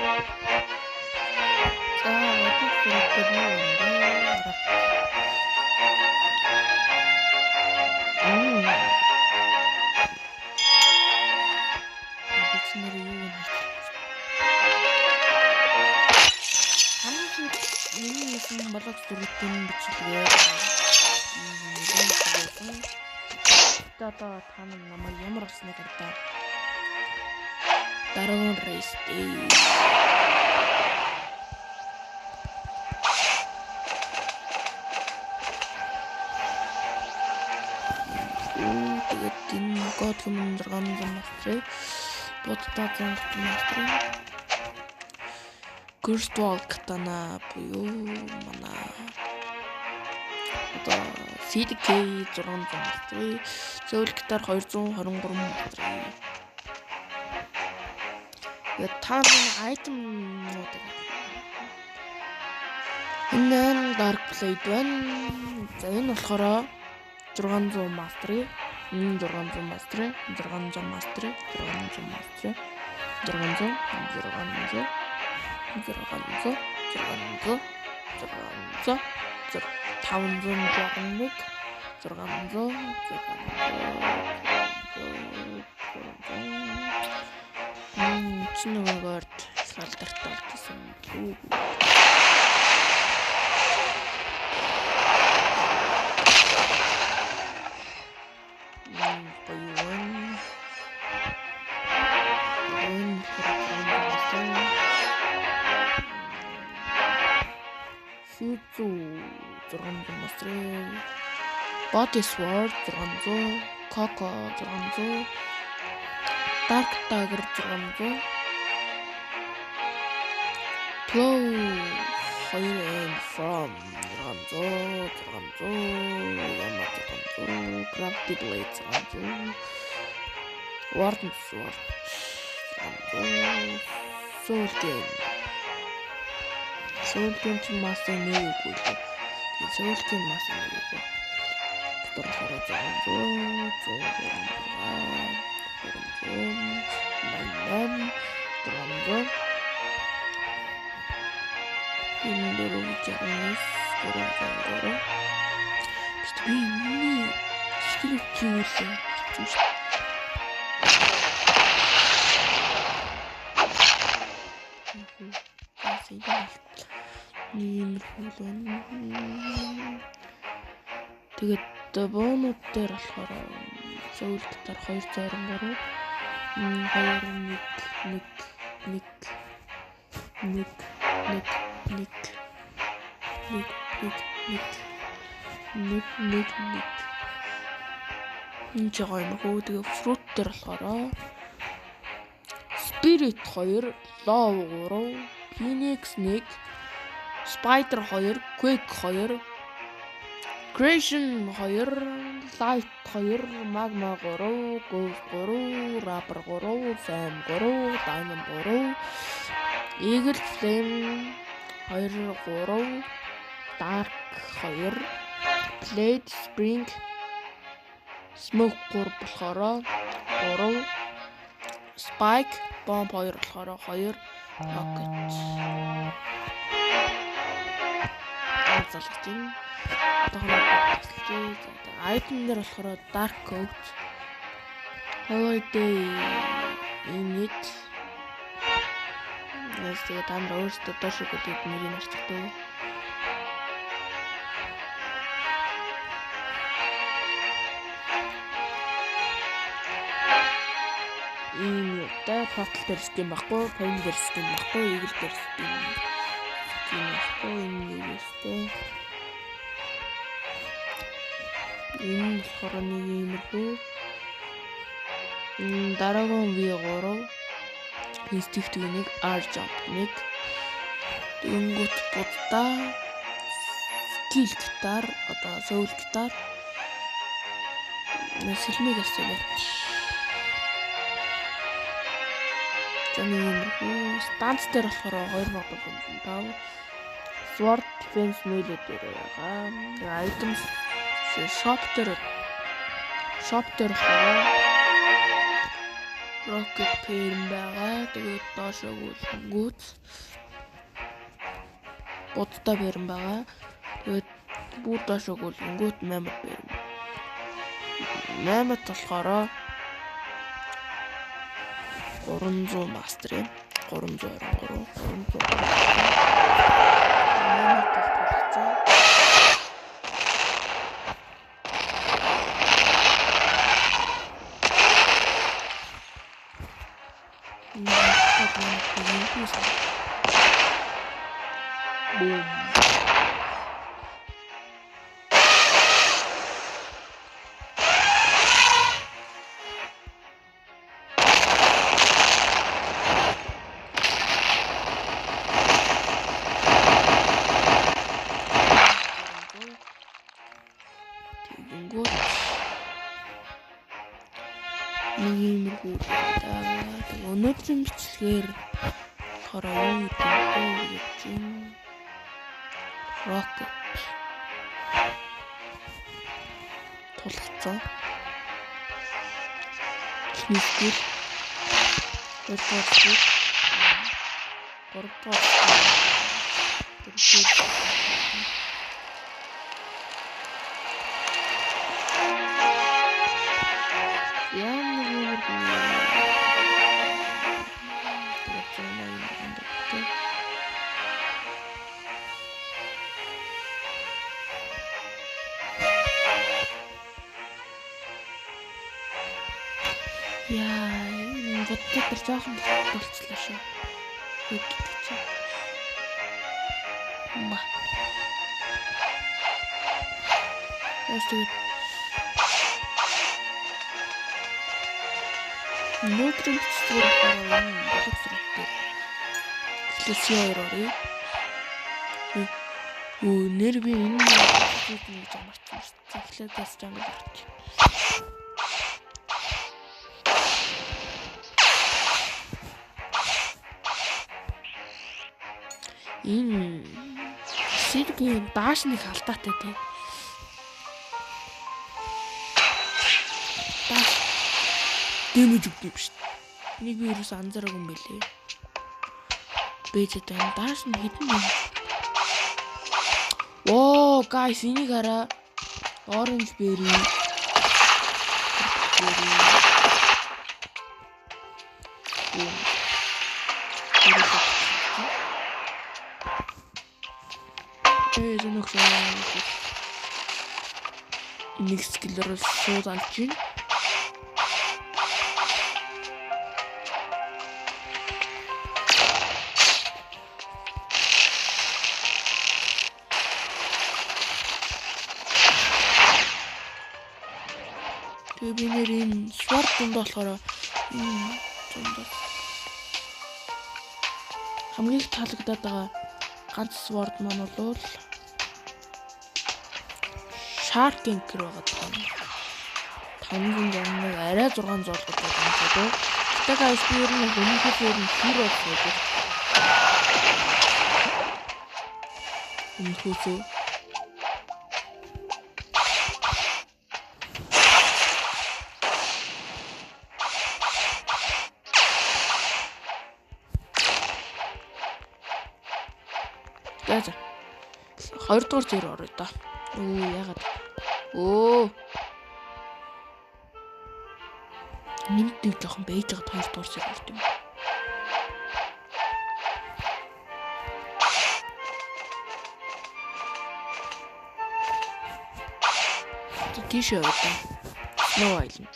За одоо тэр балаг зүрхтэн бичлэгээ одоо та намайг ямар авсныг гадаа дараагийн рейс тэгээд энэ код юм 600 мастрыг бодтаа мастрыг Гэрствол катана буюу манай одоо CDK 600 мастрыг зөвл гитар 223 мастрыг тэгээд та айтемнууд энэ Dark Blade байна. За энэ болохоор 600 мастрыг 600 мастрыг 600 мастрыг 600 мастрыг 600 500 чинийгээр салдартаа гэсэн үү. Шүцүү 600 мастрыг Body Sword 600 Coco 600 Dark Dagger 600 Plow 2 and from 600 Yamato 600 Gravity Blade 600 Warden Sword 600 Soul Game Master нээгүй л. Soul Game Master нээгүй. Тэр хараа 600 тэгээд боонууд дээр болохоор зөвл гитар 223 энэ жоо юм хөө тэгээ fruit дээр болохоор Spirit 2 Love 3 Phoenix 1 Spider 2 Quake 2 Creation 2 Light 2 Magma 3 Ghost 3 Rapper 3 Sam 3 Diamond 3 Eagle Flame 2 Dark 2 Blade Spring Smoke 3 болохоор 3 Spike Bomb 2 болохоор 2 Rocket залгаж байна. Item дээр болохоор Dark Coat Holiday Init нэстэ тамра өөртөө дошгодод нэрийг марцдаг. Энэ Portal дээр скин баггүй, Pain дээр скин баггүй, Eagle дээр скин баггүй, энэ нэстэй. Энэ болохоор нэг юмргүй. Дараагийн V3 Instinct нэг R-Jump нэг Тэнгүүт будаа skill гитар одоо soul гитар сэлмиг асуулт Таны станц дээр болохоор 2705 Sword Defense Melee дээр байгаа. Items shop дээр rocket pair байгаа. Тэгээд доошоо гүйлгүүц бодтой pair байгаа. Тэгээд бүр доошоо гүйлгүүт 8 pair. 8 болохоор 300 master юм. 323 Boom. Өнөөдрийн бичлэгээр хараа юу гэж rocket тулцсан. Хинэгдэл өртөж горпос бодтой тэр жоохон болцлоо шүү. Нэг гэдэг чинь. Ястэг. Өнөөдрийн бичлэгээр хараа боловсролтой. Клэсиорори. Нэр би энэ гэж амарч эхлээд бас жангал гарч. Энэ сэргийн дааш нэг алдаатай тий. Дааш дэмэж өгдөг биш. Нэг би ерөөс анзаараагүй юм билээ. Бэжэд энэ дааш нь хитэн юм. Оо, guys, энийг хараа. Orange berry. Нэг скиллээр сууд алж байна. Тэгээ би нэр энэ sword дунд болохоор хамгийн их таалагдаад байгаа ганц sword маань бол Shark Anchor байгаа тань. 561 арай 600 болгож байгаа юм шиг үү. Тэгэхээр SPR нь өмнөхөөр нь хэр болсон бэ? Өмнөхөөсөө за 2 дугаар зэр орё да. Яагаад? Минь нэг жоохон байж байгаа 2 дугаар зэр орд юм. Тийш яваа. Snow Island.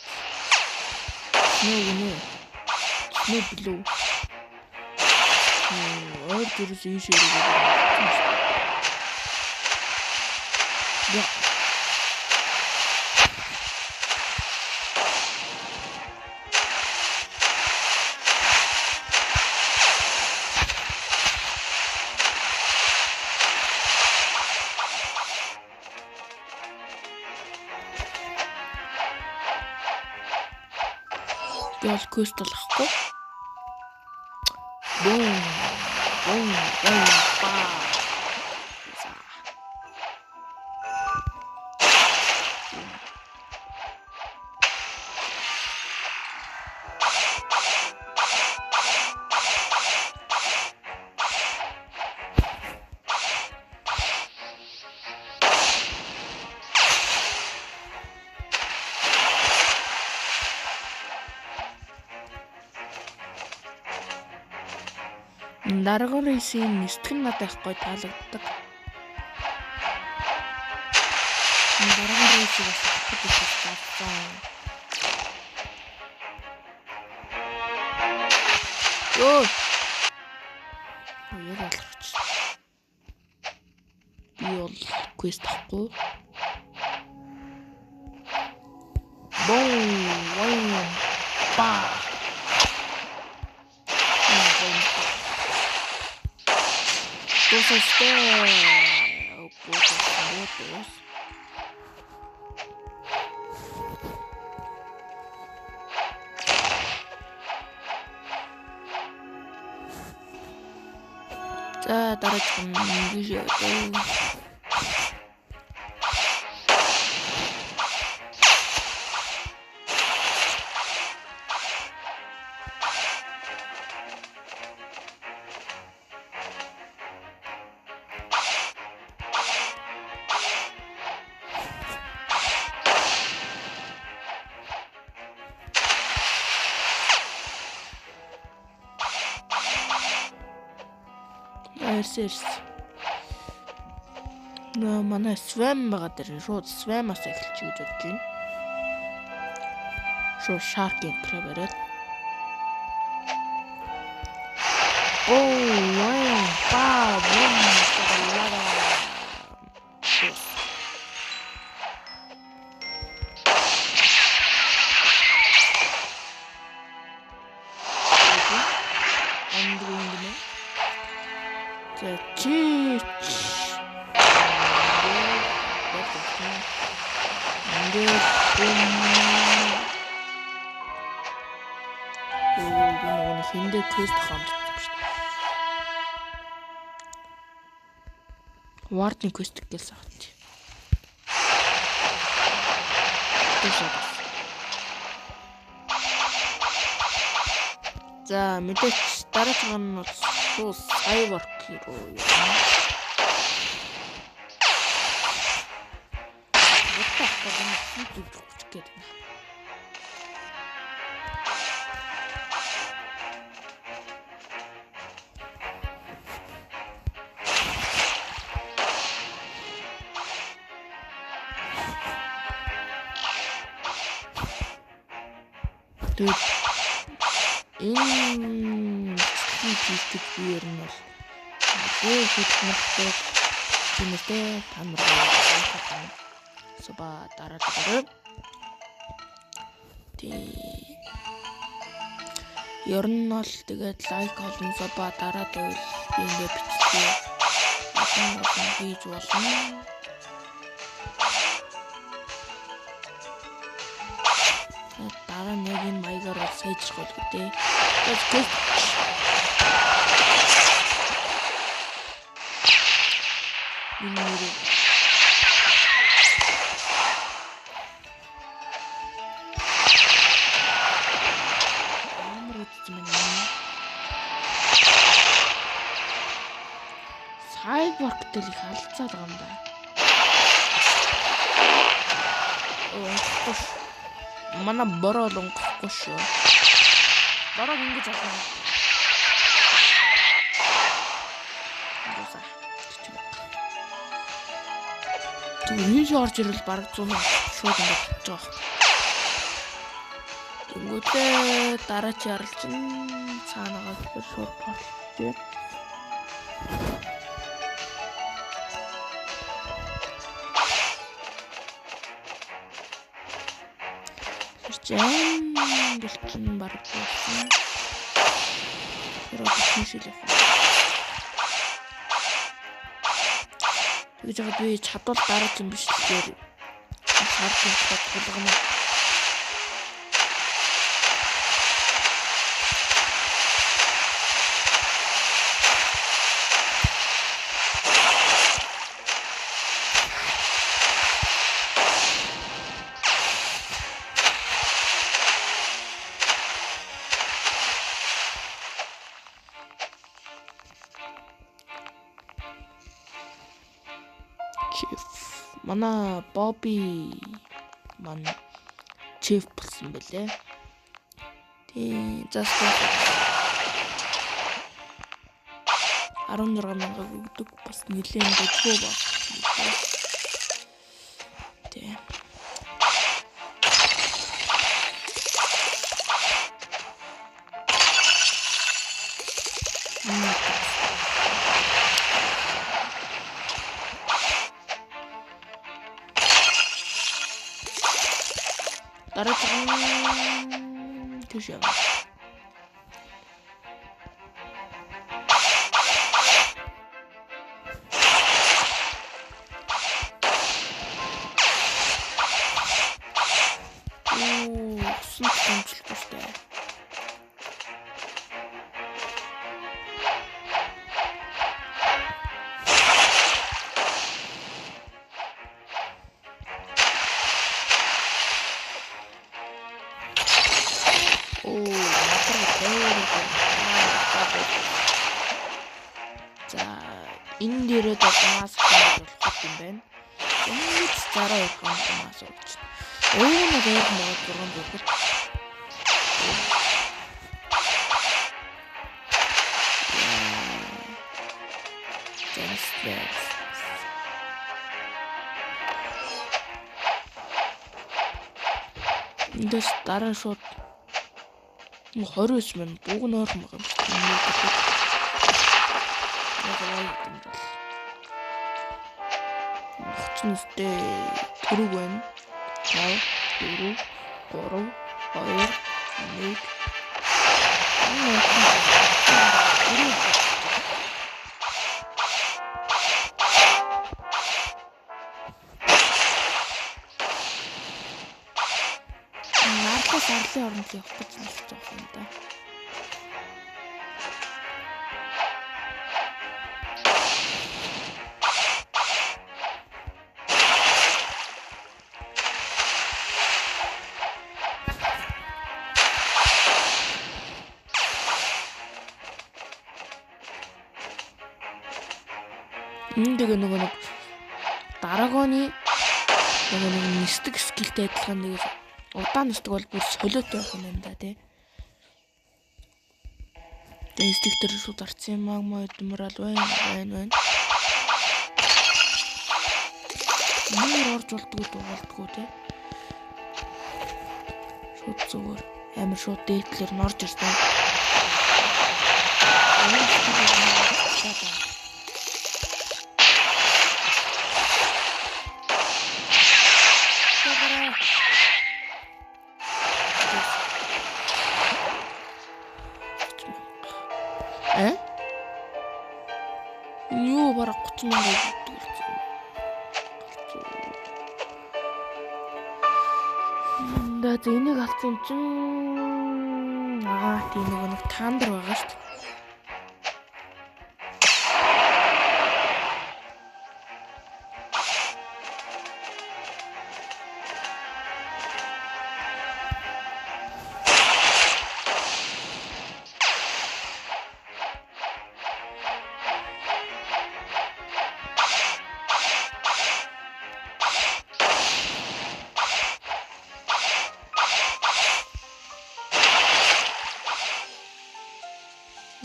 Snow Blue. Өөр зэрэг ийш ирээ. Ja. Ял көстөл ахгүй. Бум. Дараагийн рейсийн нэстгэн надад их гоё таалагддаг. Дараагийн рейсийг бас авах гэж байна. Ёо. Яг алгач. Би бол квест авахгүй. Бом. Ба. Тусастэй. Окей. За дараагийн ингэж яваа. Эрс. Манай swam байгаа дээр шууд swam-аас эхэлж гэж бодож байна. Шууд shark-ийн крабараад. Хиндэ квест хандсан шүү дээ. Вардын квест гэлс авч. За мэдээч дараагийн нь бол шууд Cyborg руу явна. Энэ хийх үеэр нь бол хөдөлмөртэй тэмээтэй тамраа суба дараагаар ер нь бол тэгээд лайк олон суба дараа тэгвэл би ингээ биччихээ олон хийж болно. Дараа нэг энэ маягаар сайжрах бол үгүй. Тэгээд Cyborg-тэй л их алцаад байгаа юм да. Манай бороо л онгохгүй шүү. Бороо ингэж авах. Тэгвэл орж ирэл бараг 100 шууд ингэж авч байгаа. Тэнгүүтээ дараа чи ярилч цаанагаа шууд болчихъя. Гэлчин бараг болсон. Хэрэг тийшэл явах. Тэгж яагаад би чадвал дараач юм биш тэгэхээр хардын болгоно. Манай Bobby ман чеф болсон бэлээ. Тийм заастаа. 16,000 өгдөг бас нэлээд дэвгүй баг. Тэ. Дараагийн тийш явна. Энэ дээрээ дагнаас болох юм байна. Энийг 62 хоногоос урьж. Өөрөөр хэлбэл мод 6 бүрхэл. Эндээс дараа шууд 29 минут бүгд нойрхон байгаа юм. Хүчнэстэй төрөг байна. 5 4 3 2 1 Наркос арлын оронд явах гэж хэлж байгаа юм да. Тэгээ нэг дараагооны нэг нисдэг скилтэй адилхан нэг удаан нисдэг бол бүр солиотой байх юм байна да тий. Тэгээ нисдэг дээр шууд арцсан магма эдмэрал байна. Мөр орж болдгоо дуулдгоо тий. Шууд зүгээр амар шууд дээдлэр норж ирсэн. Юу бараг 30,000 өгдөг. За энийг алцсан чинь тийм нэг таандар байгаа шүү дээ.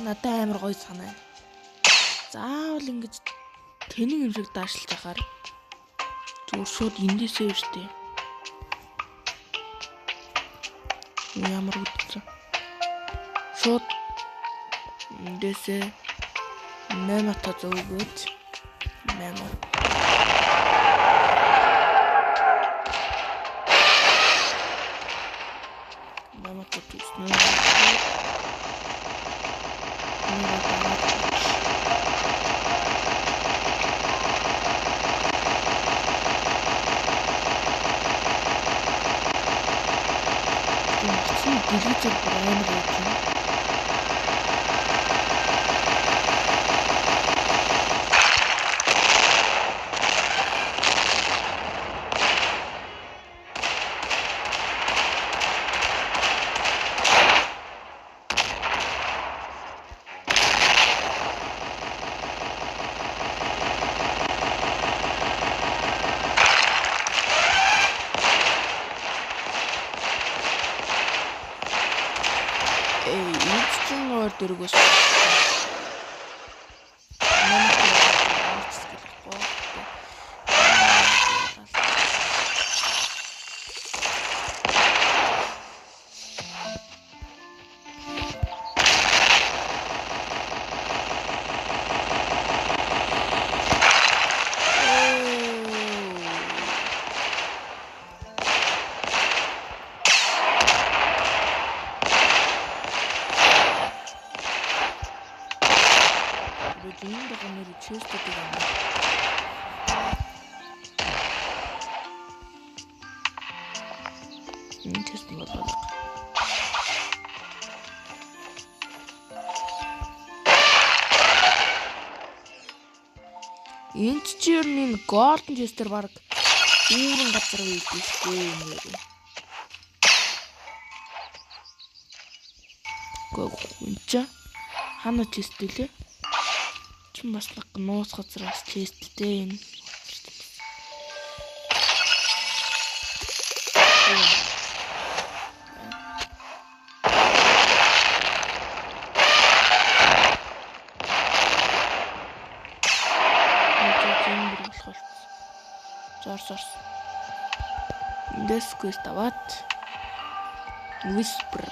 Надад амар гоё санаа. Заавал ингэж тэнийг юм шиг даашлж ахаар зүгээр шууд эндээсээ штэ. Ямар үтцээ. Шууд эндээсээ мемата зөөгөөч. Мема. Мемата түснэ. Дэлгэцэг амар байж байна. Дөрөгөөс 그래도 인도가 내리 체스트가 체스트 먹어라. Энд чи ер нь энэ голден честер баг дүүрэн газар үйдэг шүү дээ. Гүнча хана честэлээ. Чи бас нууц газраас честтэй энэ. Зорсорс. Эндээс quest аваад whisper.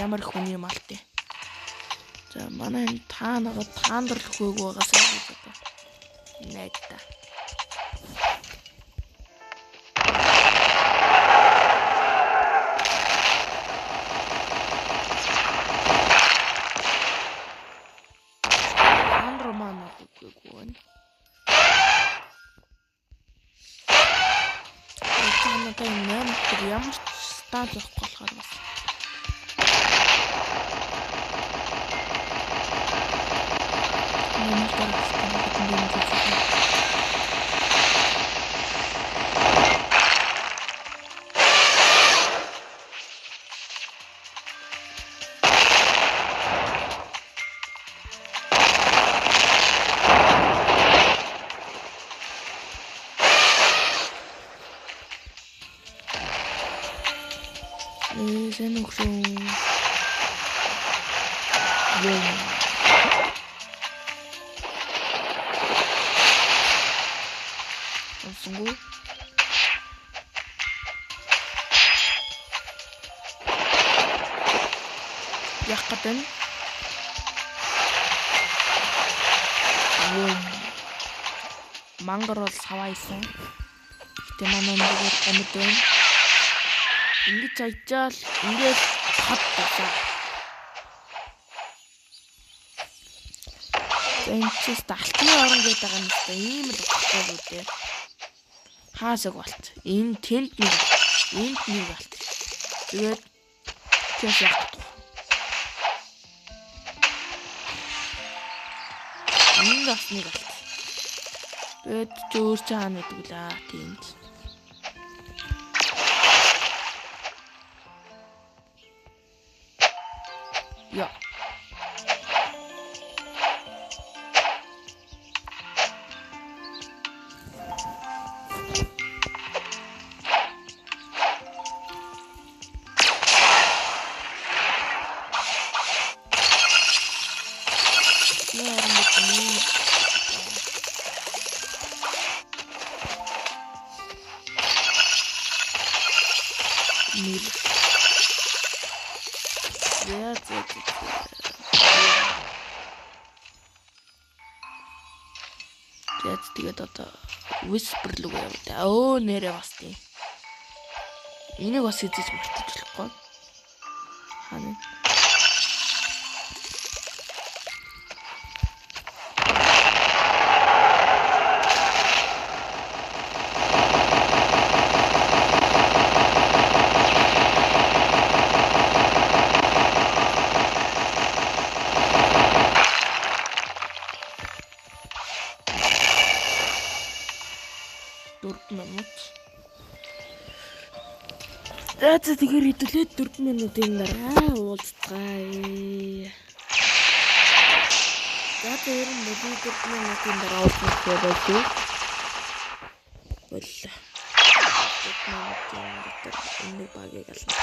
Ямар хүний малтай. За манай энэ таанага таандралхүйг байгаасаа гэж одоо найдаа. Ямар стад явах болохоор бас. Sen okşun. Sungguh. Yakatan. Мангарол савайсан. Гэтэ манай нэг амьд байна. Ингэж ажаал ингэж хат тасаа. Энэчээс алтны орон гэдэг байгаа юм байна. Ийм л болохгүй үү. Хаасаг болт. Энэ тэнд нэг. Энд нэг болт. Тэгээд чэс яг. Энд бас нэг болт. Тэгээд зөөр цаана гэдэг лээ. Тэнд. Ja. Тэгээд одоо whisper руу яваа. Өө нэрээ бас тийм. Энийг бас хийж мартаж болохгүй. Хана. За тэгэхээр хэдүүлээ 4 минутын дараа уулзцгаая. За тэр нь 4 минутын дараа уулзах байлгүй. Боллоо. 4 минутын дотор энэ багийг ална.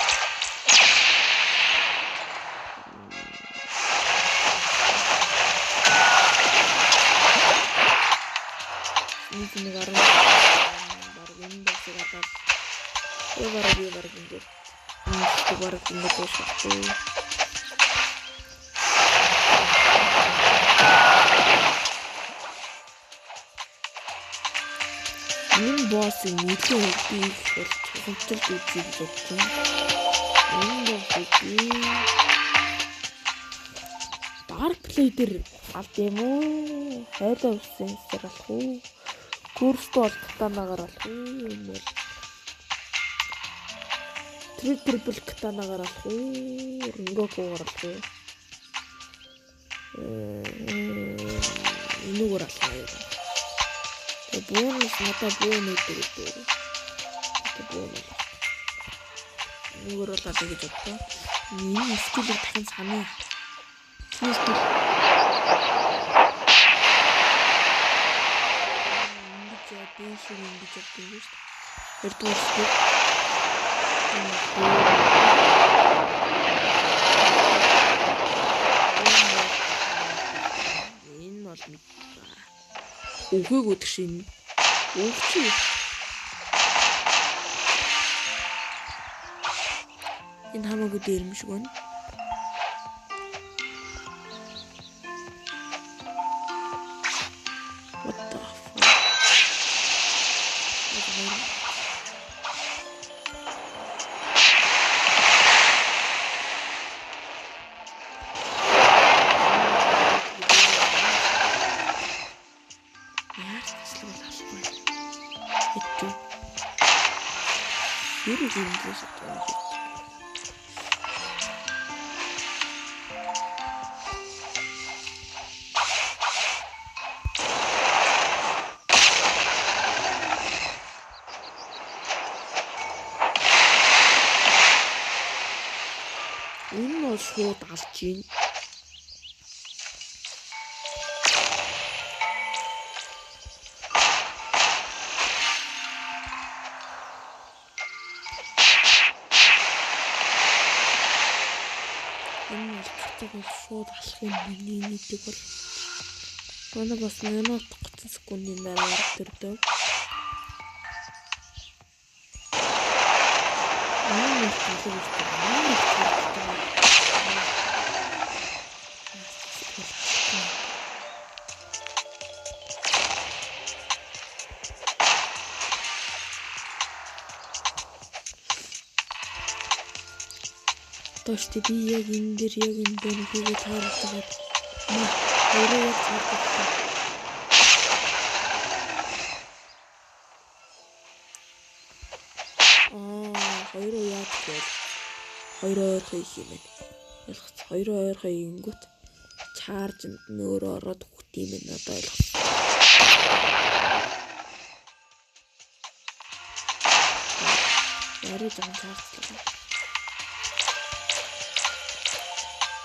Нэг арга баг энэ дэсээ гадаад Бараг ингээд. Бараг ингээд дуусахгүй. боссыг нэлээд би их бол чухалчилж үзье гэж бодсон. Энэ боссыг Dark Play дээр алд юм уу? Хайлаа үсэн сэр болох уу? Курст бол катанагаар болох уу? Энэ бол Triple катанагаар болох уу? Рингокугаар болох уу? Энүүгээр болох уу? Тэгээ бонус надад бонус гэдэг. Тэгээ бонус. Энүүгээр болоо гэж бодлоо. Энэ скиллийг дахин санаа. Скилл. Дэшиг ингэж явдаг юм шүү дээ. Эрдэнэс скилл. Энэ бол мэд. Өгөөг өдөх шин. Өгч. Энэ хамаагүй дээр юм шиг байна. What the fuck? Энэ бол шууд алж ийн. Энэ бол катаг бол шууд алах юм миний нийтийг бол манай бас минут 30 секундын дараа төрдөг. Тошти би яг энэ дээр яг энэ бонусыг таардаг. Өөрөө яг таардаг. Хоёроо яаж вэ? Хоёроо ойрхон их юм байна. Ойлгоц. Хоёроо ойрхон ингүүт чаржинд нөөрөө ороод хөхт юм байна. Одоо ойлгоц. Яруу жан чаржлаа.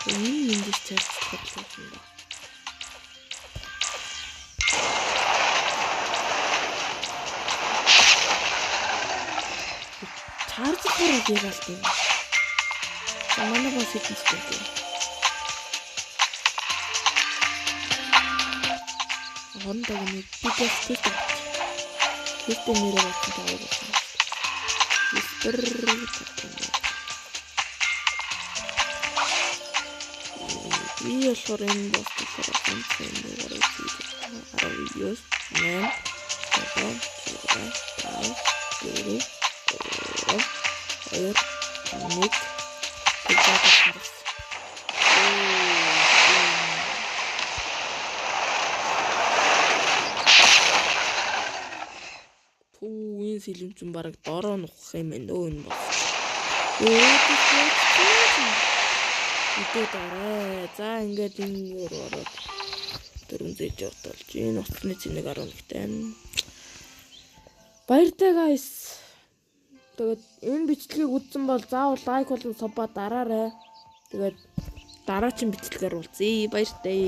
Энэ ингэж чаржлах юм байна. Чарж хараад ягалт юм. Манай бас хийчихсэн. Хондог нэг бидээс хийдэг. Хийдэг нэрээ батсан таадаг. Виспер и болохоор энэ боссоор онцгой нэрээр хийдэг. 9 энэ сэлэмчин бараг дороо нухах юм байна өө энэ бос. Идэ дараа. За ингээд ингэ ороод дөрөв зэж явуулж энэ утасны цэнийг 11-тэй. Баяртай guys. Тэгээд энэ бичлэгийг үзсэн бол заавал лайк болон сабба дараарай. Тэгээд дараагийн бичлэгээр уулзъя. Баяртай.